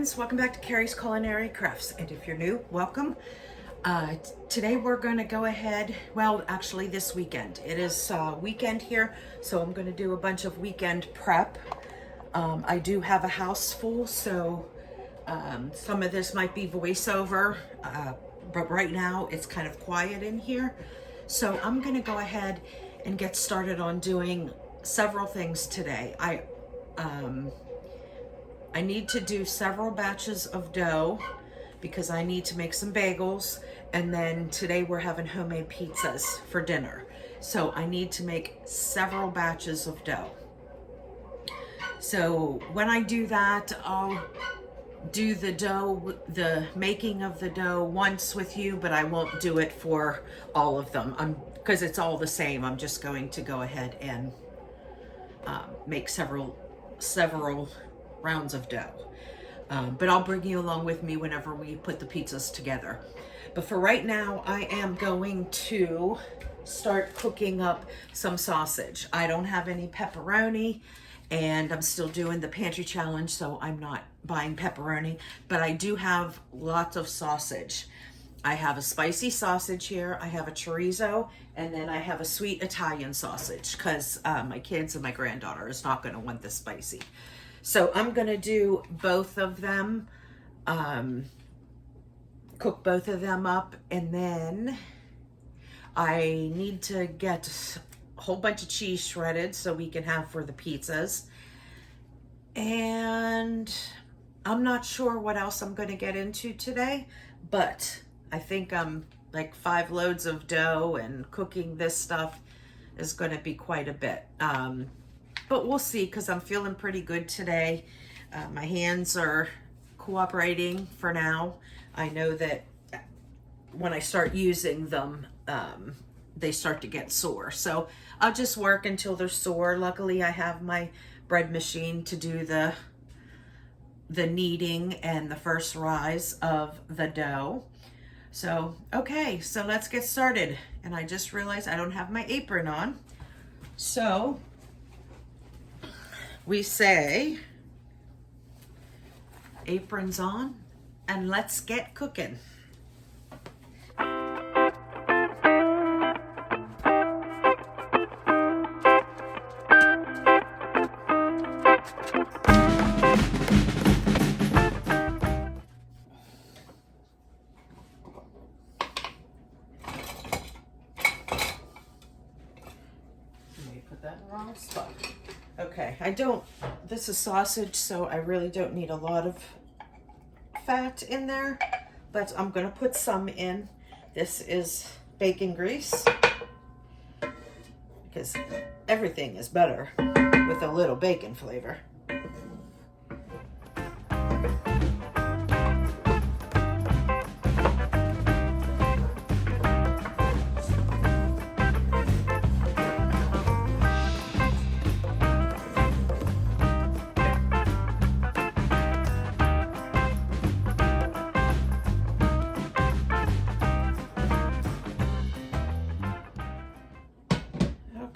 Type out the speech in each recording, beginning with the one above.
friends, welcome back to Carrie's Culinary Crafts, and if you're new, welcome. Today we're going to go ahead, well actually this weekend, it is weekend here, so I'm going to do a bunch of weekend prep. I do have a house full, so some of this might be voiceover, but right now it's kind of quiet in here, so I'm going to go ahead and get started on doing several things today. I need to do several batches of dough because I need to make some bagels, and then today we're having homemade pizzas for dinner. So I need to make several batches of dough. So when I do that, I'll do the making of the dough once with you, but I won't do it for all of them because it's all the same. I'm just going to go ahead and make several rounds of dough. But I'll bring you along with me whenever we put the pizzas together. But for right now, I am going to start cooking up some sausage. I don't have any pepperoni, and I'm still doing the pantry challenge, so I'm not buying pepperoni, but I do have lots of sausage. I have a spicy sausage here, I have a chorizo, and then I have a sweet Italian sausage because my kids and my granddaughter is not going to want this spicy. So I'm going to do both of them, cook both of them up, and then I need to get a whole bunch of cheese shredded so we can have for the pizzas. And I'm not sure what else I'm going to get into today, but I think like 5 loads of dough, and cooking this stuff is going to be quite a bit. But we'll see, because I'm feeling pretty good today. My hands are cooperating for now. I know that when I start using them, they start to get sore. So I'll just work until they're sore. Luckily, I have my bread machine to do the kneading and the first rise of the dough. So, okay, so let's get started. And I just realized I don't have my apron on. So we say aprons on and let's get cooking. Put that in the wrong spot. Okay, this is sausage, so I really don't need a lot of fat in there, but I'm gonna put some in. This is bacon grease, because everything is better with a little bacon flavor.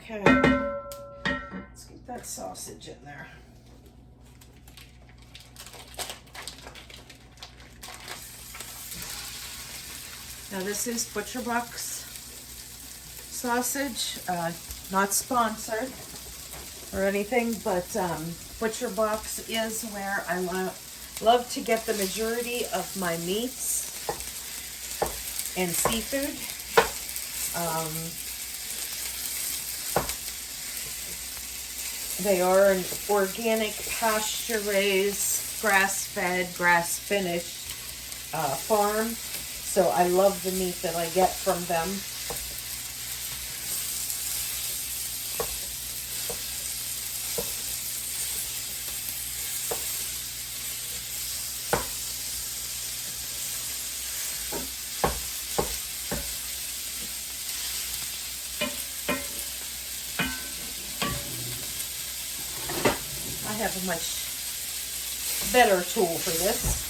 Okay, let's get that sausage in there. Now this is Butcher Box sausage, not sponsored or anything, but Butcher Box is where I love to get the majority of my meats and seafood. They are an organic, pasture-raised, grass-fed, grass-finished farm. So I love the meat that I get from them. I have a much better tool for this.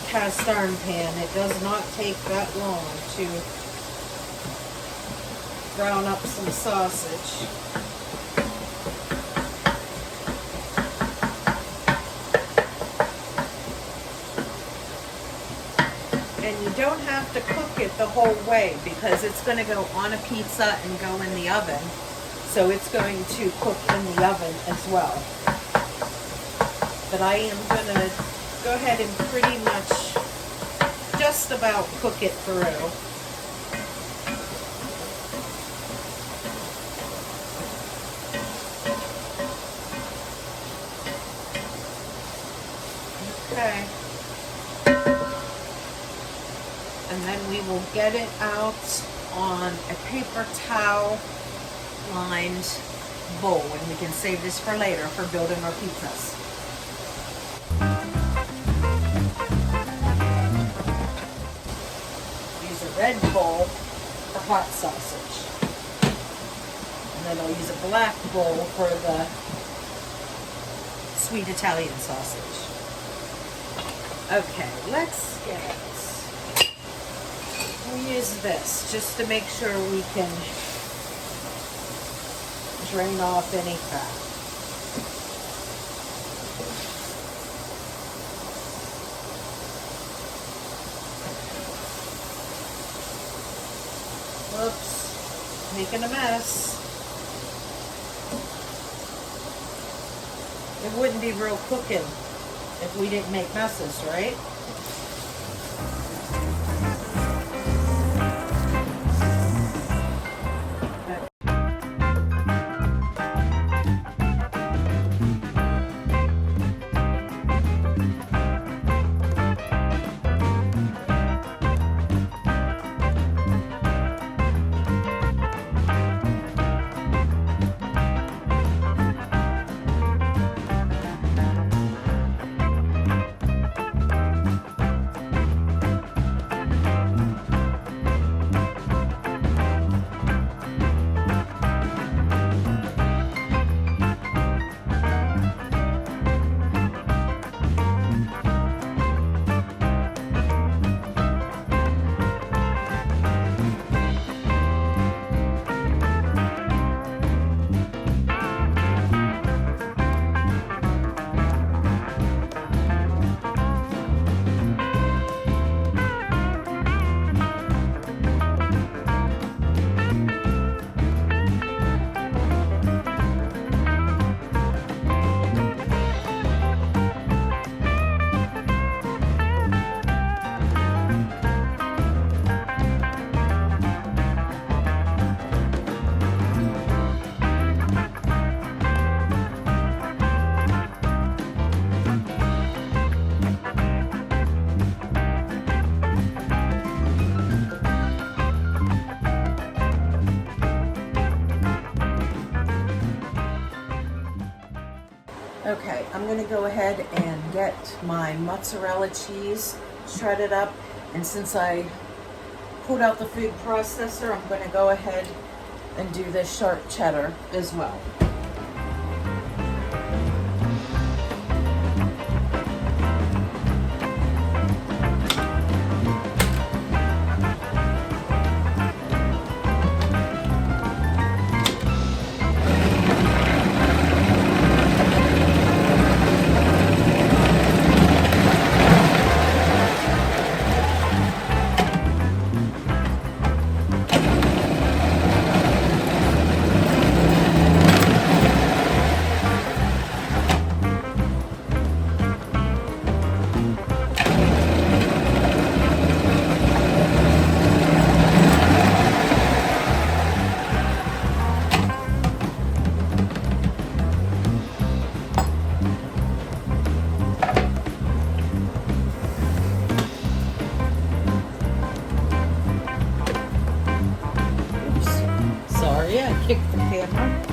cast iron pan. It does not take that long to brown up some sausage. And you don't have to cook it the whole way because it's going to go on a pizza and go in the oven. So it's going to cook in the oven as well. But I am going to go ahead and pretty much just about cook it through. Okay. And then we will get it out on a paper towel lined bowl, and we can save this for later for building our pizzas. Use a red bowl for hot sausage. And then I'll use a black bowl for the sweet Italian sausage. Okay, let's get it. We'll use this just to make sure we can drain off any fat. Whoops, making a mess. It wouldn't be real cooking if we didn't make messes, right? Okay, I'm going to go ahead and get my mozzarella cheese shredded up, and since I pulled out the food processor, I'm going to go ahead and do this sharp cheddar as well. Kick the camera.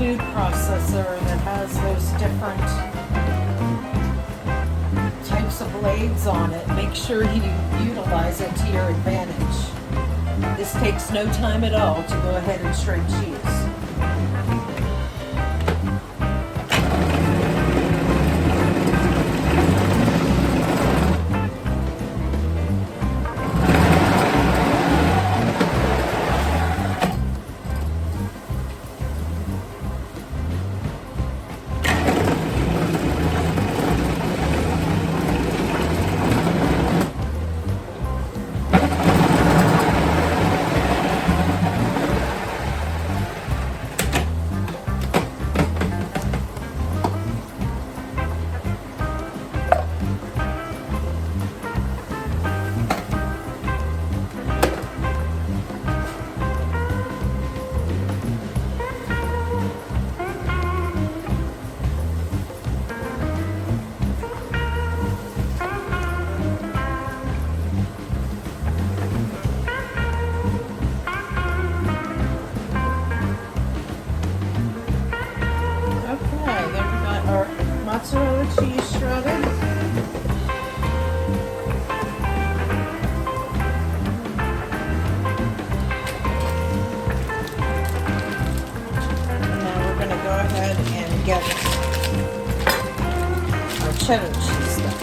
food processor that has those different types of blades on it. Make sure you utilize it to your advantage. This takes no time at all to go ahead and shred cheese. Mozzarella cheese shredded. And now we're going to go ahead and get our cheddar cheese done.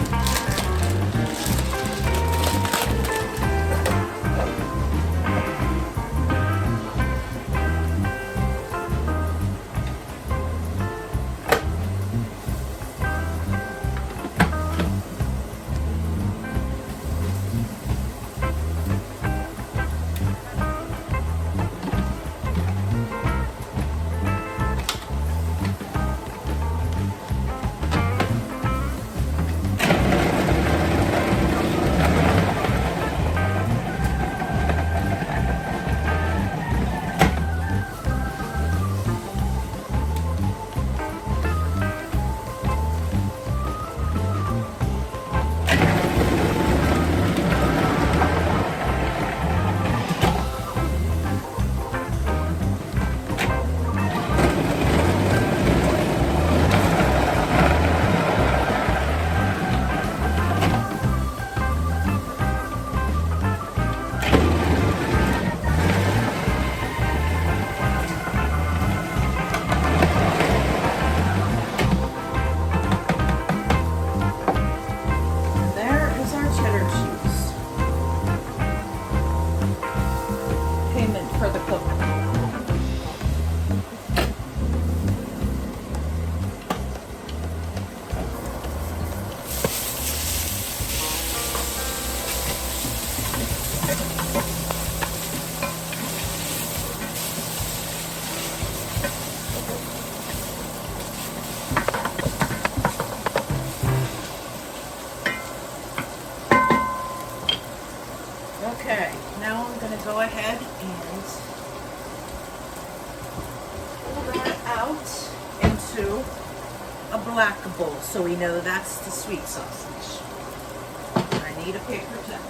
Okay, now I'm going to go ahead and pull that out into a black bowl so we know that's the sweet sausage. I need a paper towel.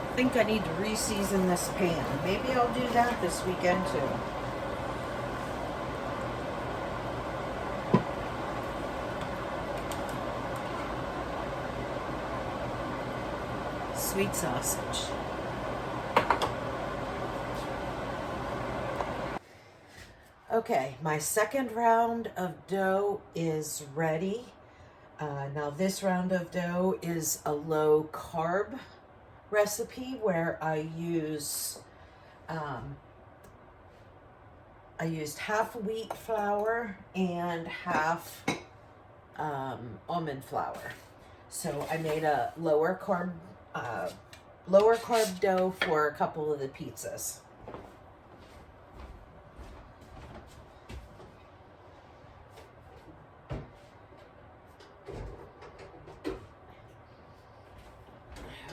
I think I need to re-season this pan. Maybe I'll do that this weekend too. Sweet sausage. Okay, my second round of dough is ready. Now this round of dough is a low carb recipe where I used half wheat flour and half almond flour. So I made a lower carb dough for a couple of the pizzas.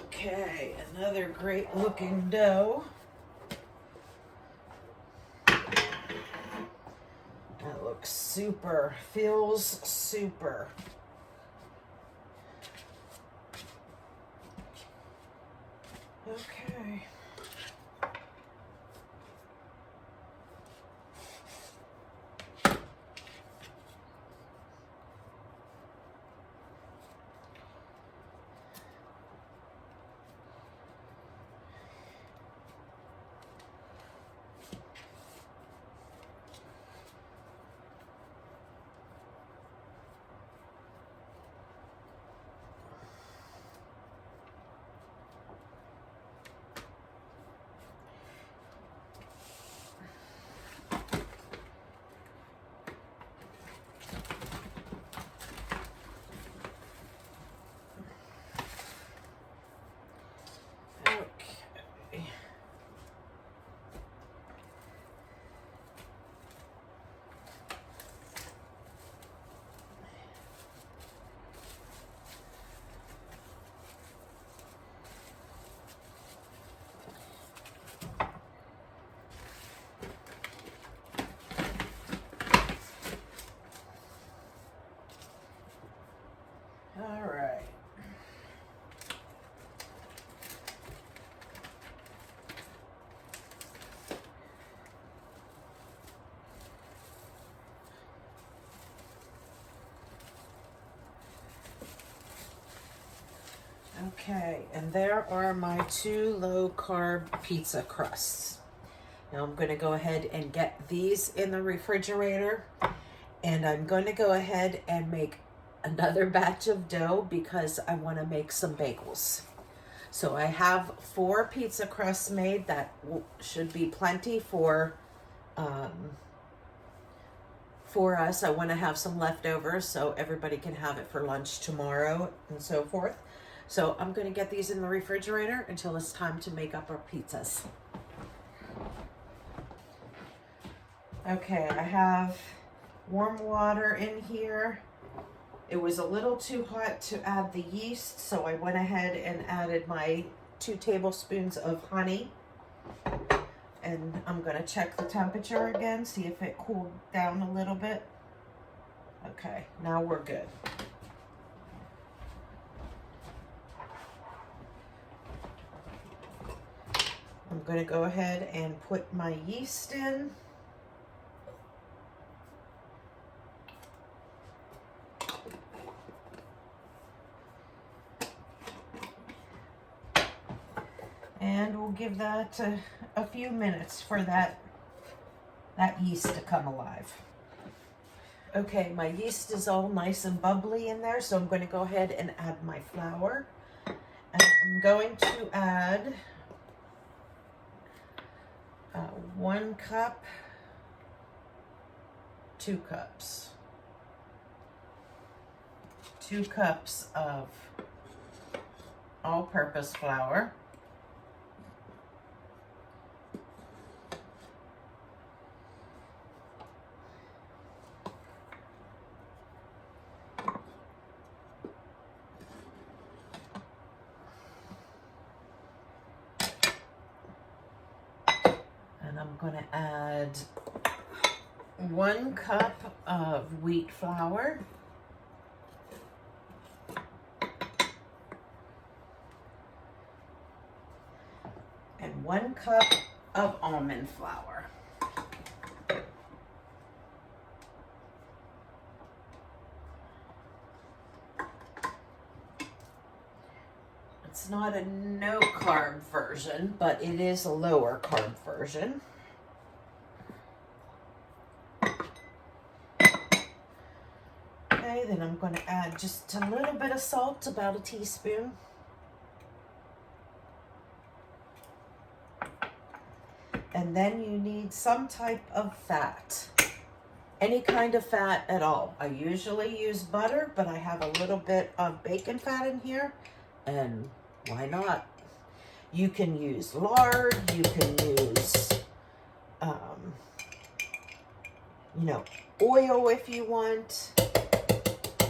Okay, another great looking dough. That looks super, feels super. Okay. All right. Okay, and there are my 2 low-carb pizza crusts. Now I'm going to go ahead and get these in the refrigerator, and I'm going to go ahead and make another batch of dough because I want to make some bagels. So I have 4 pizza crusts made. That should be plenty for us. I want to have some leftovers so everybody can have it for lunch tomorrow and so forth. So I'm going to get these in the refrigerator until it's time to make up our pizzas. Okay, I have warm water in here. It was a little too hot to add the yeast, so I went ahead and added my 2 tablespoons of honey. And I'm going to check the temperature again, see if it cooled down a little bit. Okay, now we're good. I'm going to go ahead and put my yeast in. And we'll give that a few minutes for that yeast to come alive. Okay, my yeast is all nice and bubbly in there, so I'm going to go ahead and add my flour. And I'm going to add 1 cup, 2 cups. 2 cups of all-purpose flour. I'm going to add 1 cup of wheat flour. And 1 cup of almond flour. It's not a no carb version, but it is a lower carb version. Okay, then I'm going to add just a little bit of salt, about a teaspoon. And then you need some type of fat. Any kind of fat at all. I usually use butter, but I have a little bit of bacon fat in here, and why not? You can use lard, you can use, you know, oil if you want.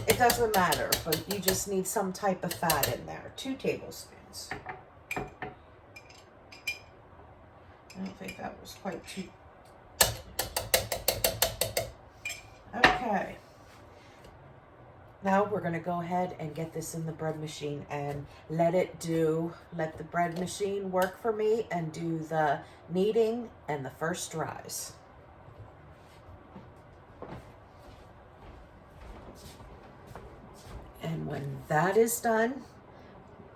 It doesn't matter, but you just need some type of fat in there. 2 tablespoons. I don't think that was quite too. Okay. Now we're going to go ahead and get this in the bread machine and let the bread machine work for me and do the kneading and the first rise. And when that is done,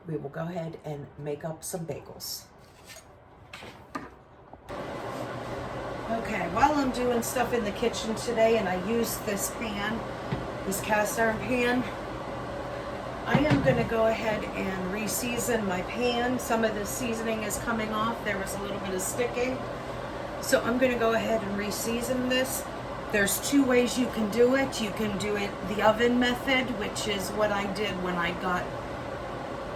we will go ahead and make up some bagels. Okay, while I'm doing stuff in the kitchen today and I use this pan, this cast iron pan, I am going to go ahead and re-season my pan. Some of the seasoning is coming off. There was a little bit of sticking. So I'm going to go ahead and re-season this. There's 2 ways you can do it. You can do it the oven method, which is what I did when I got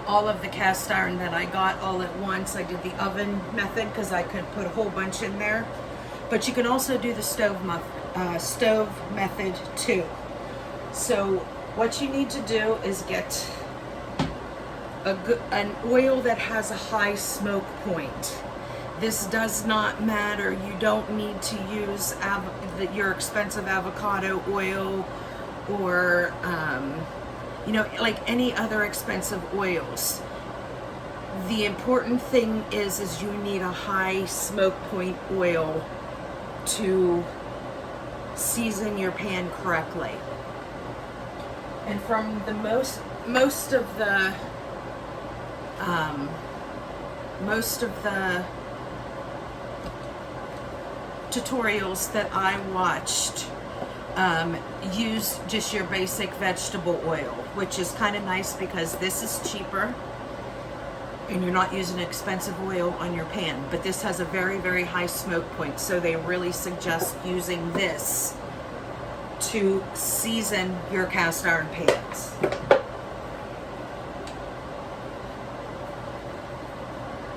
all of the cast iron that I got all at once. I did the oven method because I could put a whole bunch in there. But you can also do the stove method too. So what you need to do is get an oil that has a high smoke point. This does not matter. You don't need to use your expensive avocado oil or you know, like any other expensive oils. The important thing is you need a high smoke point oil to season your pan correctly. And from the most of the tutorials that I watched use just your basic vegetable oil, which is kind of nice because this is cheaper and you're not using expensive oil on your pan. But this has a very, very high smoke point, so they really suggest using this to season your cast iron pans.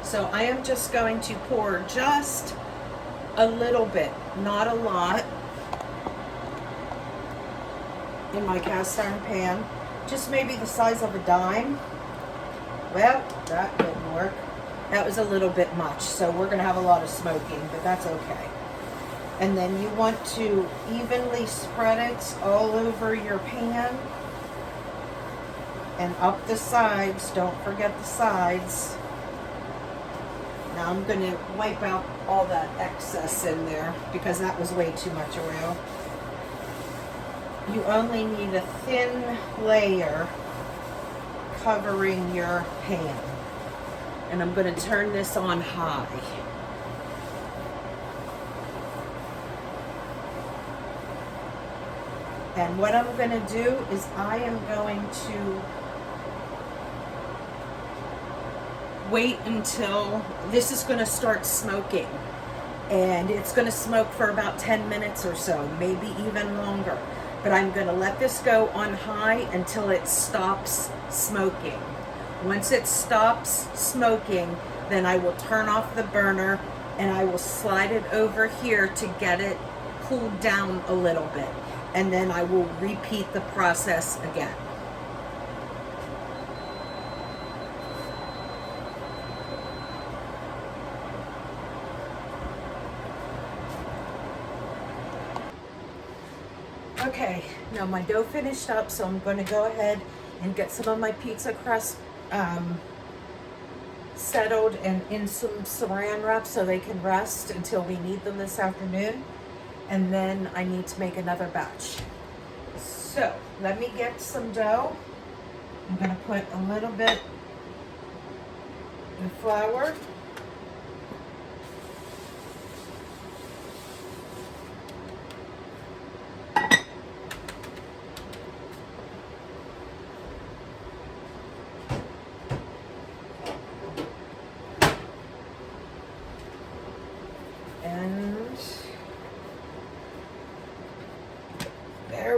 So I am just going to pour just a little bit, not a lot, in my cast iron pan. Just maybe the size of a dime. Well, that didn't work. That was a little bit much, so we're going to have a lot of smoking, but that's okay. And then you want to evenly spread it all over your pan and up the sides. Don't forget the sides. Now I'm going to wipe out all that excess in there because that was way too much oil. You only need a thin layer covering your pan. And I'm going to turn this on high. And what I'm going to do is I am going to wait until this is going to start smoking. And it's going to smoke for about 10 minutes or so, maybe even longer. But I'm going to let this go on high until it stops smoking. Once it stops smoking, then I will turn off the burner and I will slide it over here to get it cooled down a little bit. And then I will repeat the process again. Okay, now my dough finished up, so I'm going to go ahead and get some of my pizza crust settled and in some saran wrap so they can rest until we need them this afternoon. And then I need to make another batch. So let me get some dough. I'm going to put a little bit of flour.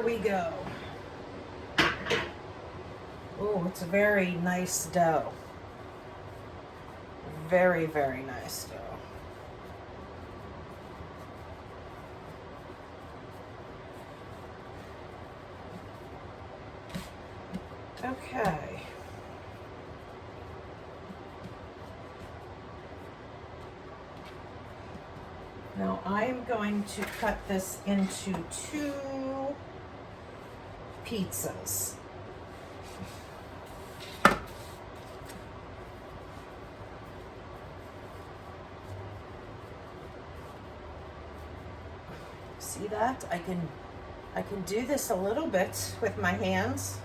we go. Oh, it's a very nice dough. Very, very nice dough. Okay. Now I'm going to cut this into 2 pizzas. See that? I can do this a little bit with my hands.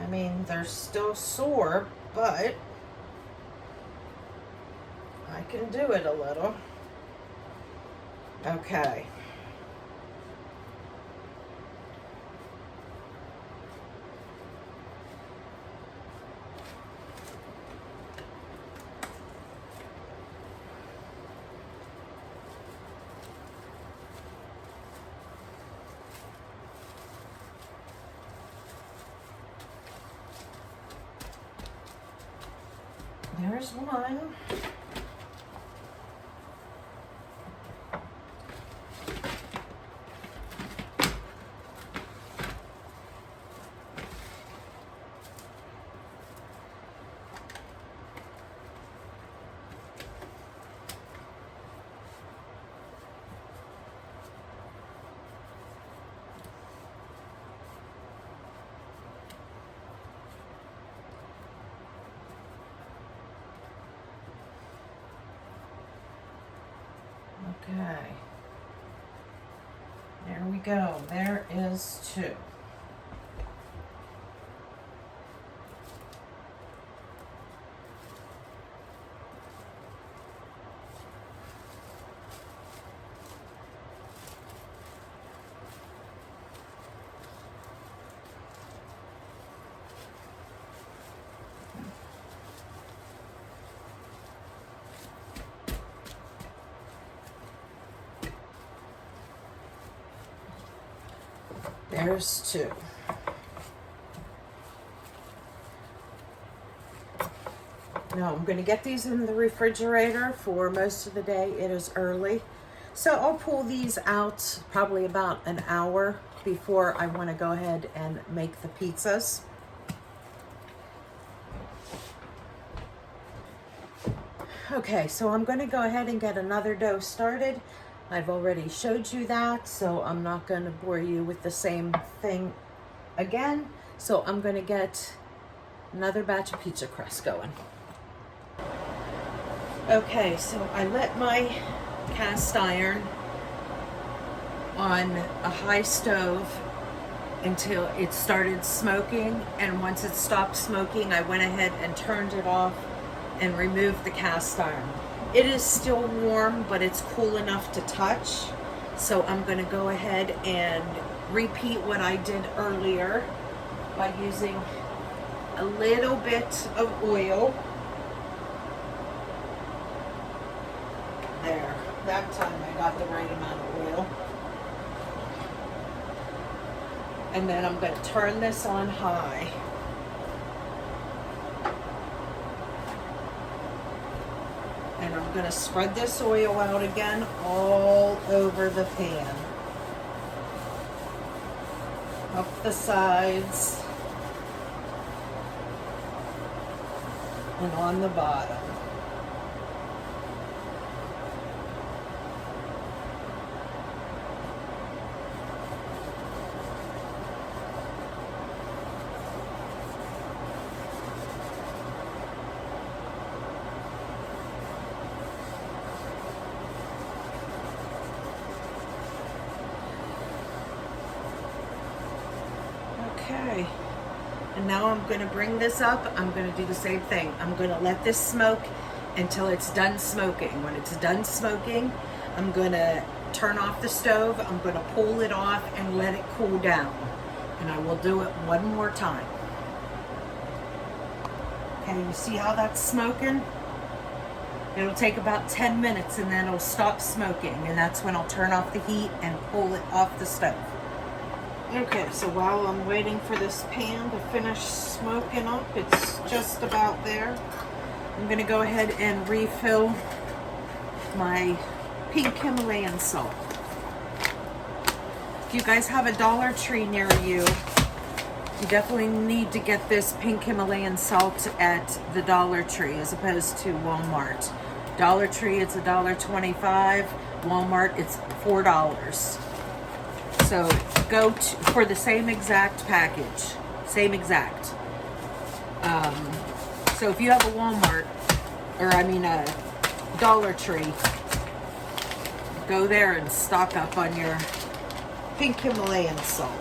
I mean, they're still sore, but I can do it a little. Okay. There's one. Okay, there we go. There is 2. There's 2. Now I'm going to get these in the refrigerator for most of the day. It is early. So I'll pull these out probably about an hour before I want to go ahead and make the pizzas. Okay, so I'm going to go ahead and get another dough started. I've already showed you that, so I'm not going to bore you with the same thing again. So I'm going to get another batch of pizza crust going. Okay, so I lit my cast iron on a high stove until it started smoking, and once it stopped smoking, I went ahead and turned it off and removed the cast iron. It is still warm, but it's cool enough to touch. So I'm going to go ahead and repeat what I did earlier by using a little bit of oil. There, that time I got the right amount of oil. And then I'm going to turn this on high. And I'm going to spread this oil out again all over the pan. Up the sides. And on the bottom. Okay, and now I'm going to bring this up. I'm going to do the same thing. I'm going to let this smoke until it's done smoking. When it's done smoking, I'm going to turn off the stove. I'm going to pull it off and let it cool down. And I will do it one more time. Okay, you see how that's smoking? It'll take about 10 minutes and then it'll stop smoking. And that's when I'll turn off the heat and pull it off the stove. Okay, so while I'm waiting for this pan to finish smoking up, it's just about there. I'm gonna go ahead and refill my pink Himalayan salt. If you guys have a Dollar Tree near you, you definitely need to get this pink Himalayan salt at the Dollar Tree as opposed to Walmart. Dollar Tree, it's $1.25. Walmart, it's $4. So go for the same exact package, same exact. So if you have a Walmart, or I mean a Dollar Tree, go there and stock up on your pink Himalayan salt.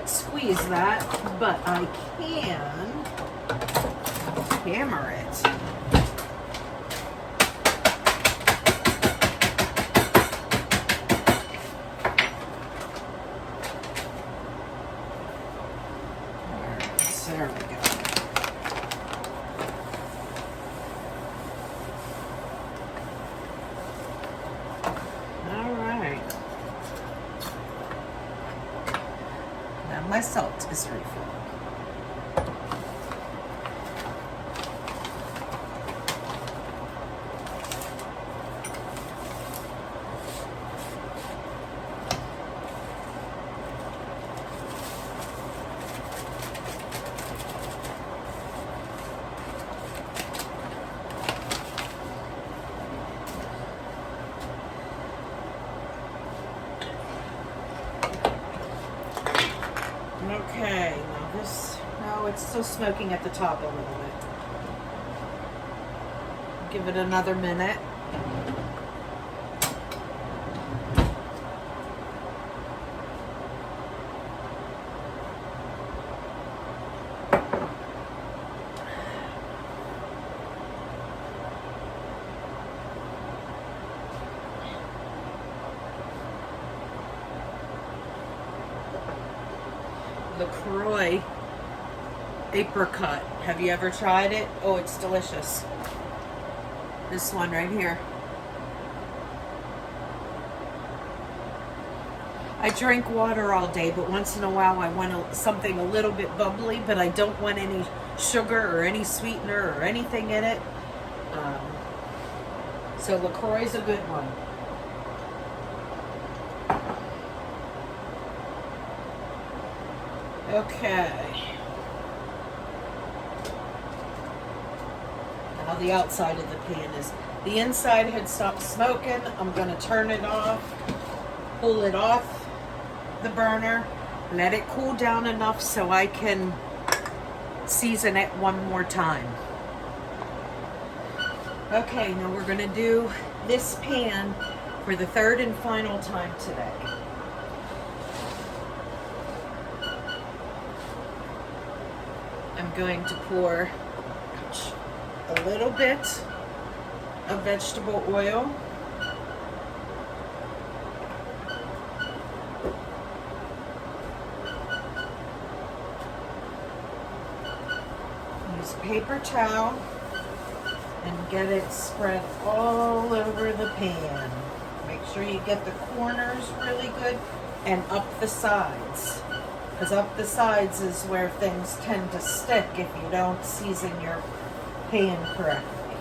Squeeze that, but I can hammer it. There we go. All right. Now my salt is refilled. Okay, now this, no, it's still smoking at the top a little bit. Give it another minute. LaCroix apricot. Have you ever tried it? Oh, it's delicious. This one right here. I drink water all day, but once in a while I want something a little bit bubbly, but I don't want any sugar or any sweetener or anything in it. So LaCroix is a good one. Okay. Now the outside of the pan is, the inside had stopped smoking. I'm going to turn it off, pull it off the burner, let it cool down enough so I can season it one more time. Okay, now we're going to do this pan for the third and final time today. I'm going to pour a little bit of vegetable oil. Use a paper towel and get it spread all over the pan. Make sure you get the corners really good and up the sides. Because up the sides is where things tend to stick if you don't season your pan correctly.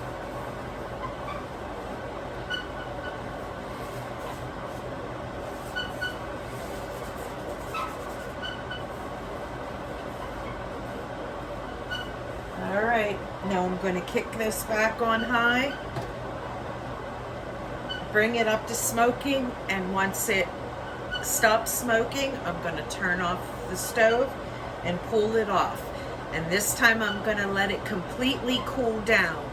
All right, now I'm going to kick this back on high, bring it up to smoking, and once it stops smoking, I'm going to turn off the stove and pull it off. And this time I'm gonna let it completely cool down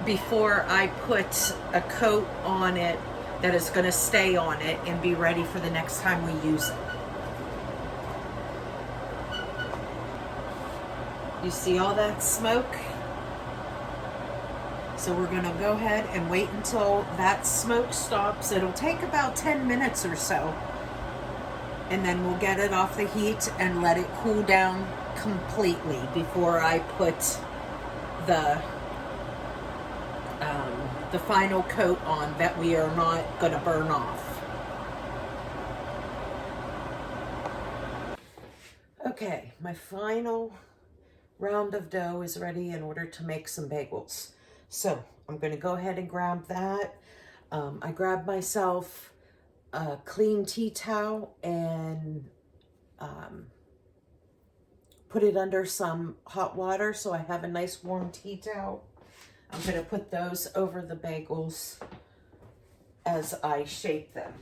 before I put a coat on it that is gonna stay on it and be ready for the next time we use it. You see all that smoke? So we're gonna go ahead and wait until that smoke stops. It'll take about 10 minutes or so. And then we'll get it off the heat and let it cool down completely before I put the final coat on that we are not gonna burn off. Okay, my final round of dough is ready in order to make some bagels. So I'm going to go ahead and grab that. I grabbed myself a clean tea towel and put it under some hot water so I have a nice warm tea towel. I'm going to put those over the bagels as I shape them.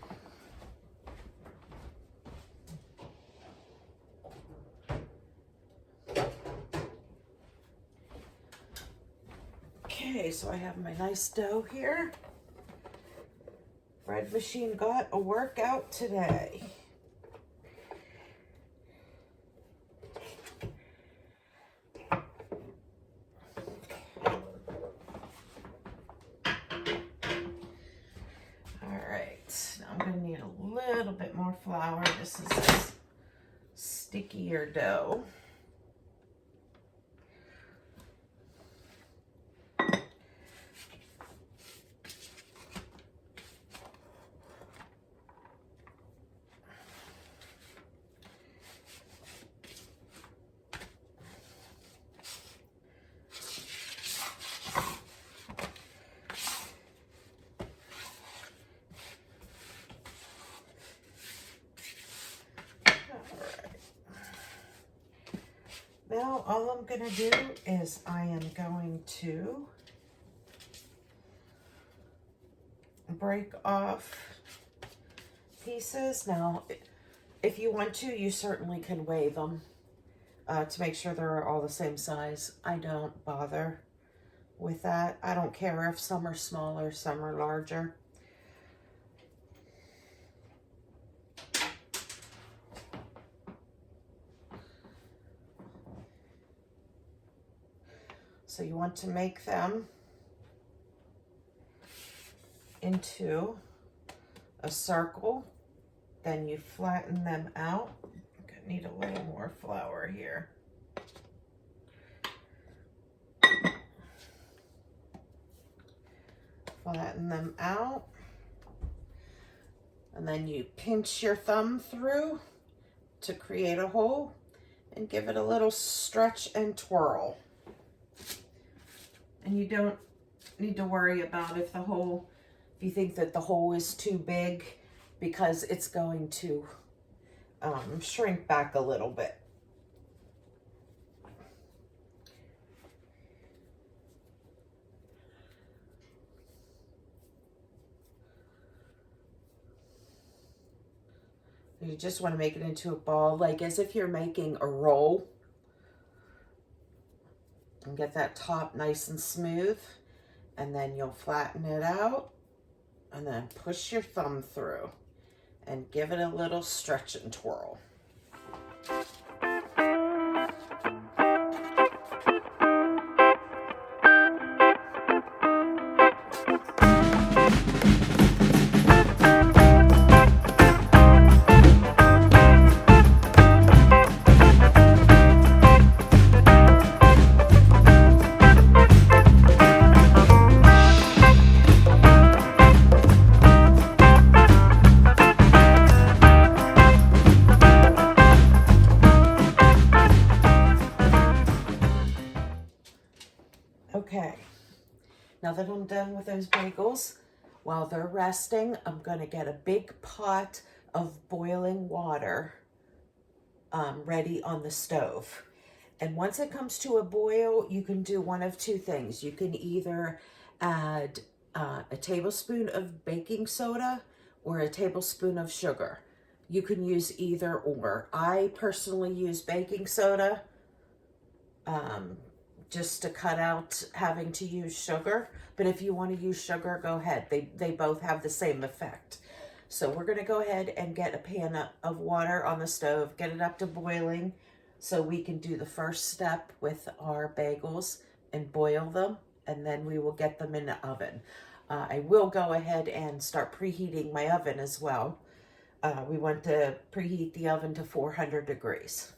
Okay, so I have my nice dough here. Bread machine got a workout today. Alright, now I'm going to need a little bit more flour. This is a stickier dough. Now all I'm going to do is I am going to break off pieces. Now, if you want to, you certainly can weigh them to make sure they're all the same size. I don't bother with that. I don't care if some are smaller, some are larger. So you want to make them into a circle, then you flatten them out. I need a little more flour here. Flatten them out, and then you pinch your thumb through to create a hole and give it a little stretch and twirl. And you don't need to worry about if you think that the hole is too big, because it's going to shrink back a little bit. You just want to make it into a ball, like as if you're making a roll. And get that top nice and smooth, and then you'll flatten it out and then push your thumb through and give it a little stretch and twirl. Okay, now that I'm done with those bagels, while they're resting, I'm going to get a big pot of boiling water ready on the stove. And once it comes to a boil, you can do one of two things. You can either add a tablespoon of baking soda or a tablespoon of sugar. You can use either or. I personally use baking soda just to cut out having to use sugar. But if you want to use sugar, go ahead. They both have the same effect. So we're going to go ahead and get a pan of water on the stove, get it up to boiling so we can do the first step with our bagels and boil them, and then we will get them in the oven. I will go ahead and start preheating my oven as well. We want to preheat the oven to 400 degrees.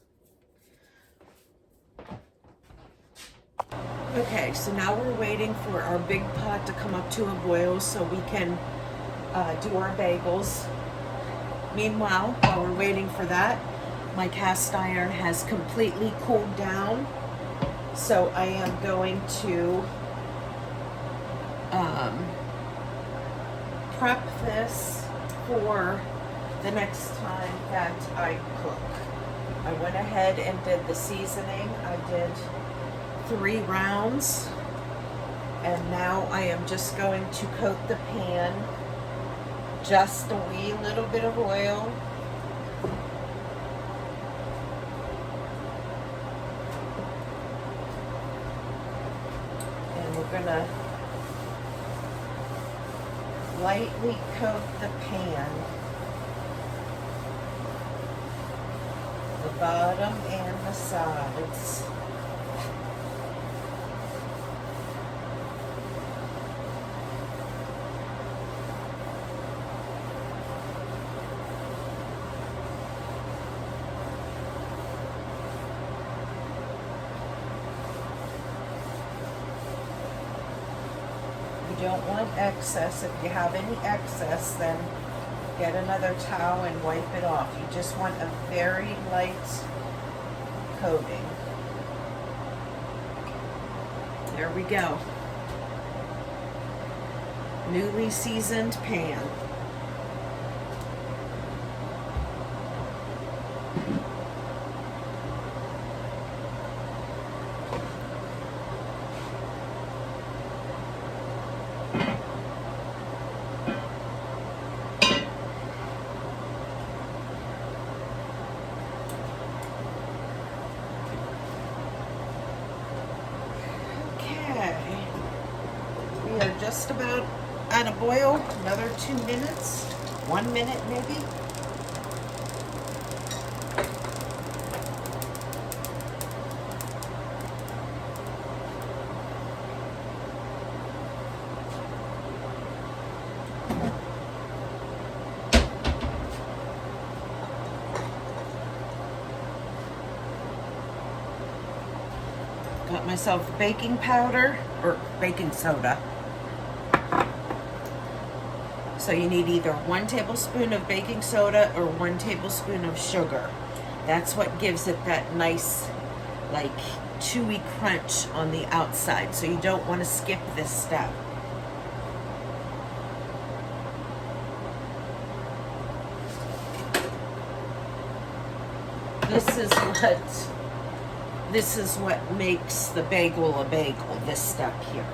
Okay, so now we're waiting for our big pot to come up to a boil so we can do our bagels. Meanwhile, while we're waiting for that, my cast iron has completely cooled down. So I am going to prep this for the next time that I cook. I went ahead and did the seasoning. I did 3 rounds, and now I am just going to coat the pan, just a wee little bit of oil. And we're gonna lightly coat the pan, the bottom and the sides. You don't want excess. If you have any excess, then get another towel and wipe it off. You just want a very light coating. There we go. Newly seasoned pan. Just about at a boil, another 2 minutes, 1 minute maybe. Got myself baking powder or baking soda. So you need either 1 tablespoon of baking soda or 1 tablespoon of sugar. That's what gives it that nice, like, chewy crunch on the outside. So you don't want to skip this step. This is what makes the bagel a bagel, this step here.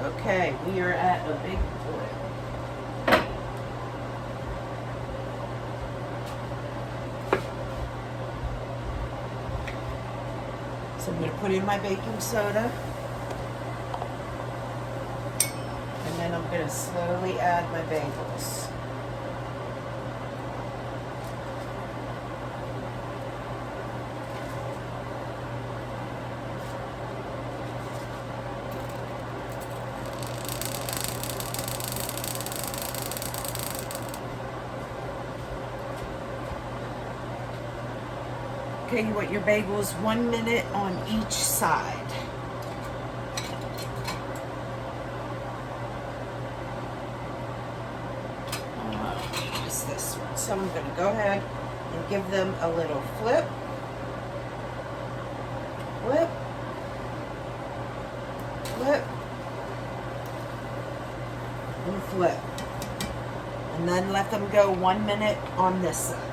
Okay, we are at a big boil. So I'm going to put in my baking soda. And then I'm going to slowly add my bagels. Okay, you want your bagels 1 minute on each side. Just this one. So I'm going to go ahead and give them a little flip. Flip. Flip. And flip. And then let them go 1 minute on this side.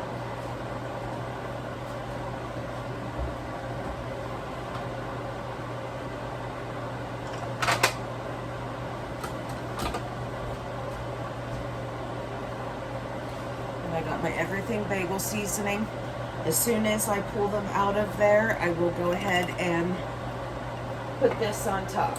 I got my everything bagel seasoning. As soon as I pull them out of there, I will go ahead and put this on top.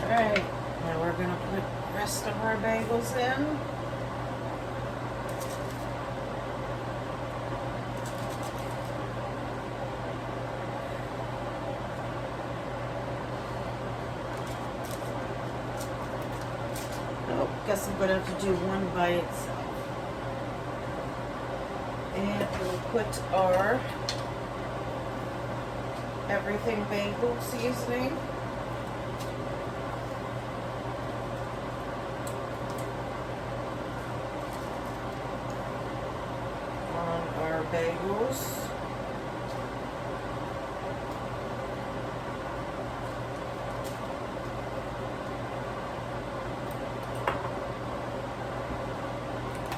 Alright, now we're going to put the rest of our bagels in. Oh, guess I'm going to have to do one by itself. And we'll put our everything bagel seasoning. Bagels.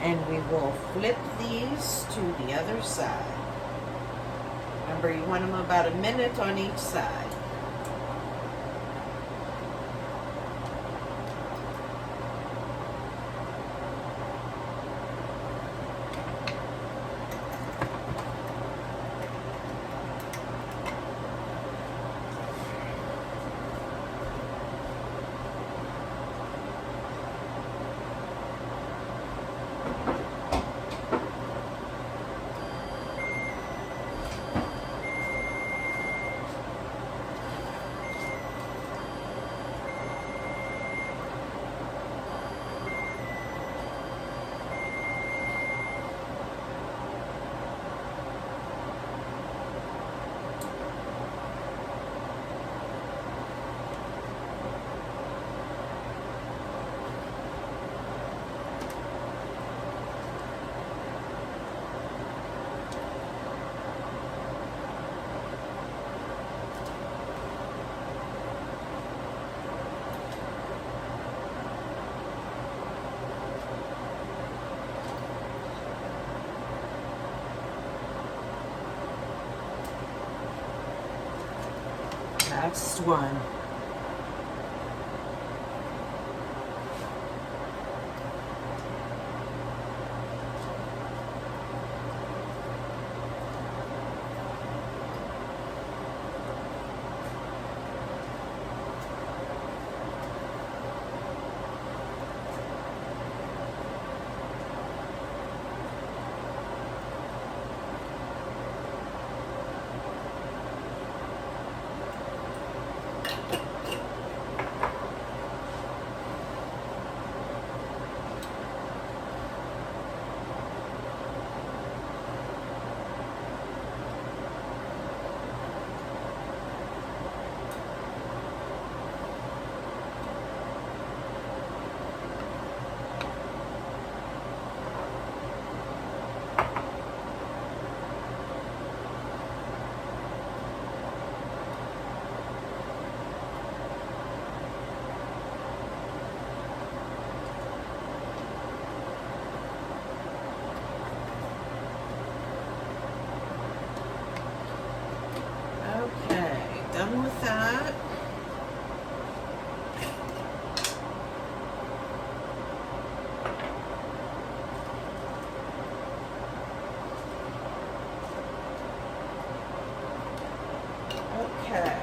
And we will flip these to the other side. Remember, you want them about a minute on each side. Next one. Done with that. Okay.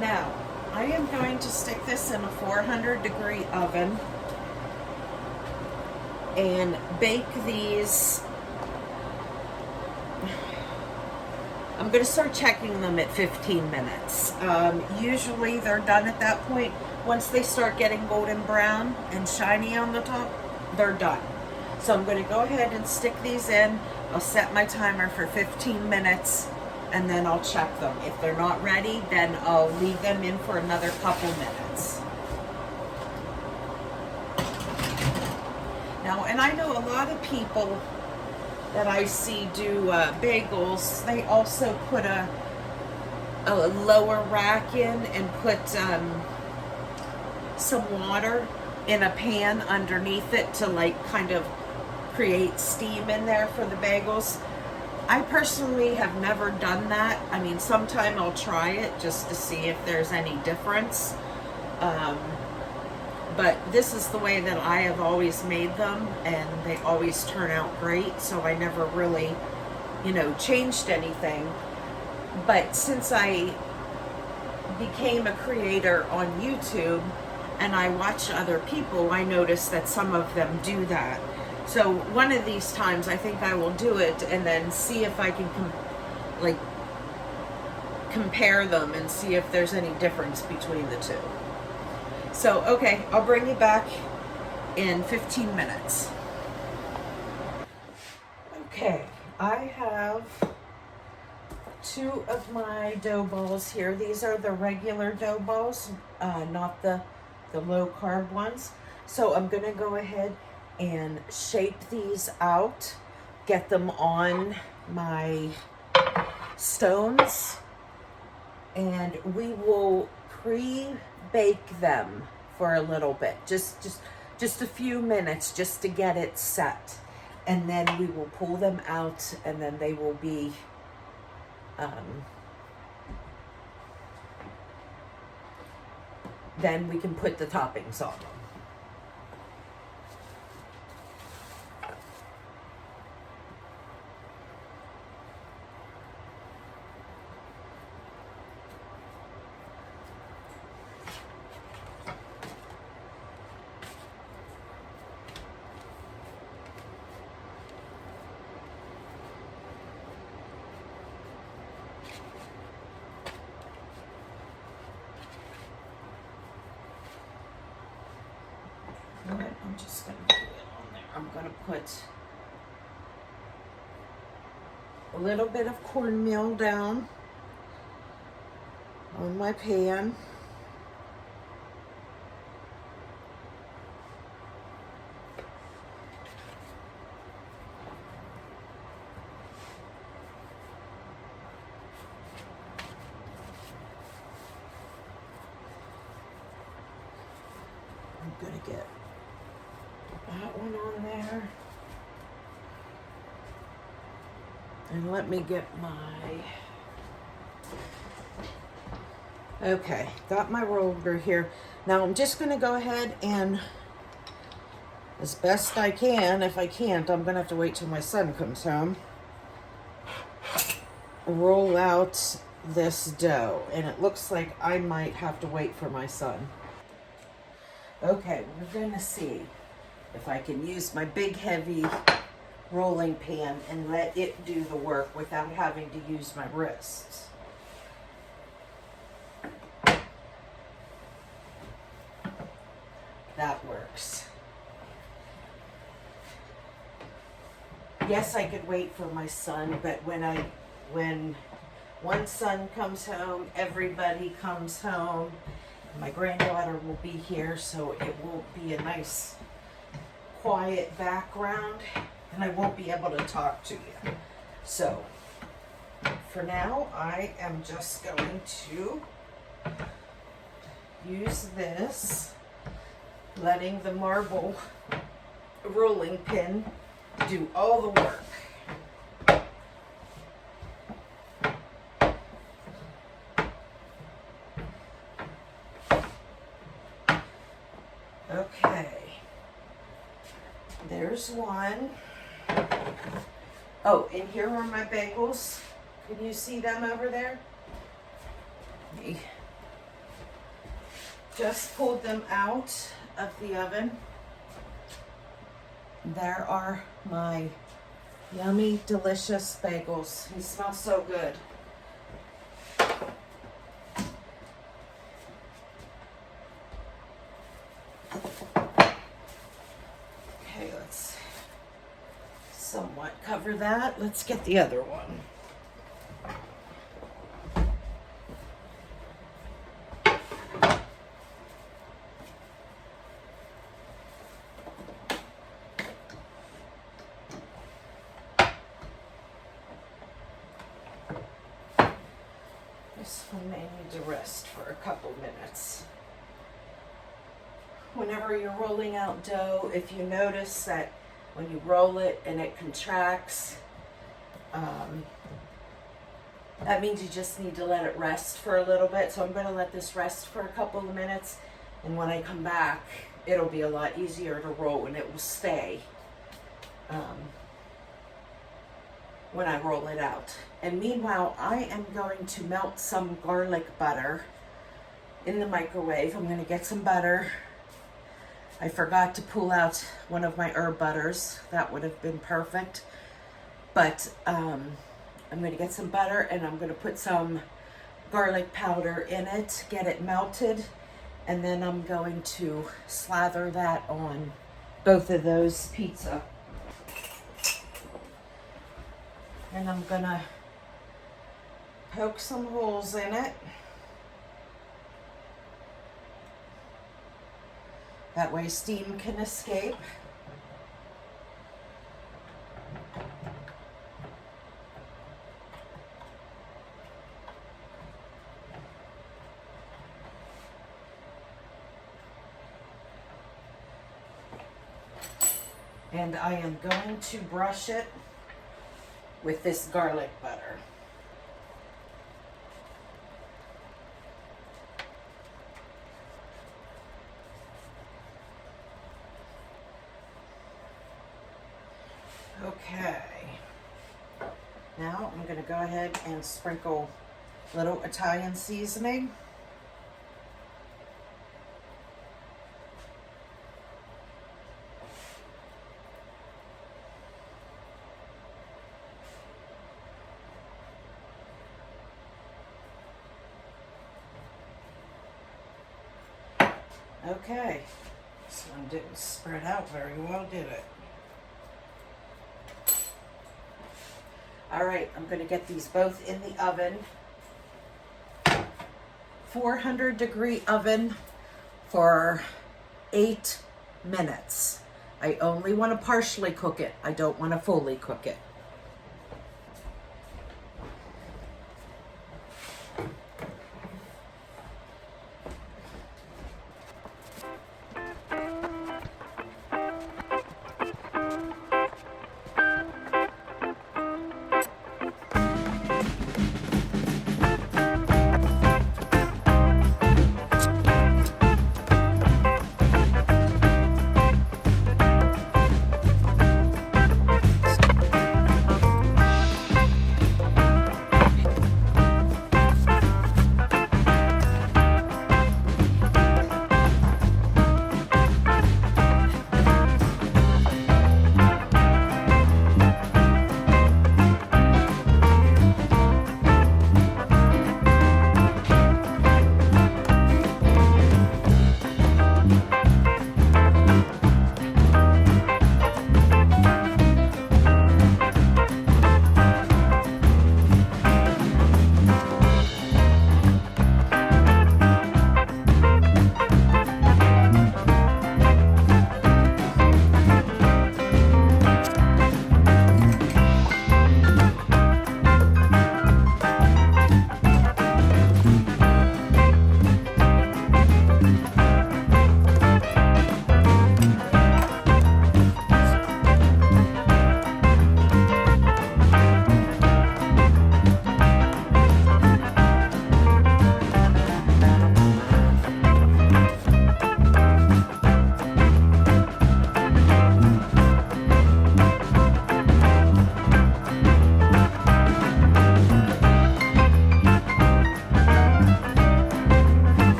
Now, I am going to stick this in a 400-degree oven and bake these. I'm going to start checking them at 15 minutes. Usually they're done at that point. Once they start getting golden brown and shiny on the top, they're done. So I'm going to go ahead and stick these in. I'll set my timer for 15 minutes and then I'll check them. If they're not ready, then I'll leave them in for another couple minutes. Now, and I know a lot of people that I see do bagels, they also put a lower rack in and put some water in a pan underneath it to like kind of create steam in there for the bagels. I personally have never done that. I mean, sometime I'll try it just to see if there's any difference. But this is the way that I have always made them, and they always turn out great, so I never really, changed anything. But since I became a creator on YouTube and I watch other people, I notice that some of them do that. So one of these times I think I will do it and then see if I can compare them and see if there's any difference between the two. So, okay, I'll bring you back in 15 minutes. Okay, I have 2 of my dough balls here. These are the regular dough balls, not the low carb ones. So I'm gonna go ahead and shape these out, get them on my stones, and we will pre-bake them for a little bit, just a few minutes, just to get it set, and then we will pull them out, and then they will be then we can put the toppings on them. I'm just going to put it on there. I'm going to put a little bit of cornmeal down on my pan. I'm going to get that one on there. And let me get okay, got my roller here. Now I'm just gonna go ahead and, as best I can, if I can't, I'm gonna have to wait till my son comes home, roll out this dough. And it looks like I might have to wait for my son. Okay, we're gonna see if I can use my big heavy rolling pan and let it do the work without having to use my wrists. That works. Yes, I could wait for my son, but when one son comes home, everybody comes home. My granddaughter will be here, so it will be a nice quiet background, and I won't be able to talk to you. So for now, I am just going to use this, letting the marble rolling pin do all the work. Okay, there's one. Oh, and here are my bagels. Can you see them over there? Just pulled them out of the oven. There are my yummy, delicious bagels. They smell so good. Okay, let's somewhat cover that. Let's get the other one. This one may need to rest for a couple minutes. Whenever you're rolling out dough, if you notice that when you roll it and it contracts, that means you just need to let it rest for a little bit. So I'm going to let this rest for a couple of minutes, and when I come back, it'll be a lot easier to roll and it will stay when I roll it out. And meanwhile, I am going to melt some garlic butter in the microwave. I'm going to get some butter. I forgot to pull out one of my herb butters. That would have been perfect. But I'm going to get some butter and I'm going to put some garlic powder in it, get it melted, and then I'm going to slather that on both of those pizza. And I'm going to poke some holes in it. That way steam can escape. And I am going to brush it with this garlic butter. Okay, now I'm going to go ahead and sprinkle a little Italian seasoning. Okay, this one didn't spread out very well, did it? All right, I'm going to get these both in the oven. 400-degree oven for 8 minutes. I only want to partially cook it. I don't want to fully cook it.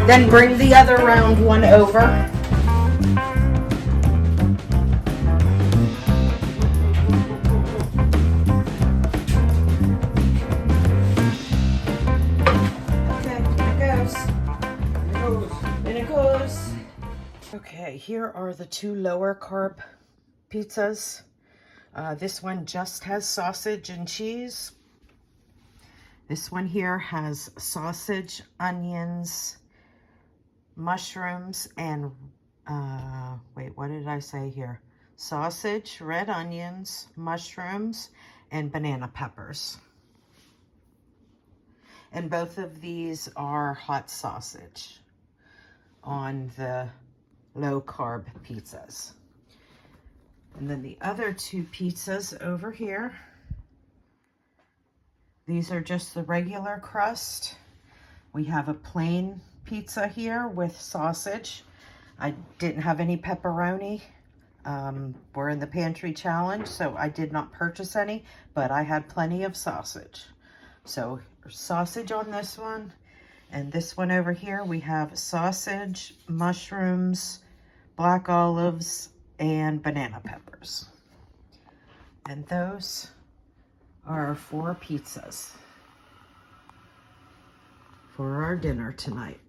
Then bring the other round one over. Okay, in it goes. Okay, here are the two lower carb pizzas. This one just has sausage and cheese. This one here has sausage, onions, mushrooms, and wait, what did I say here? Sausage, red onions, mushrooms, and banana peppers. And both of these are hot sausage on the low carb pizzas. And then the other two pizzas over here, these are just the regular crust. We have a plain pizza here with sausage. I didn't have any pepperoni. We're in the pantry challenge, so I did not purchase any, but I had plenty of sausage. So sausage on this one, and this one over here, we have sausage, mushrooms, black olives, and banana peppers. And those are our 4 pizzas for our dinner tonight.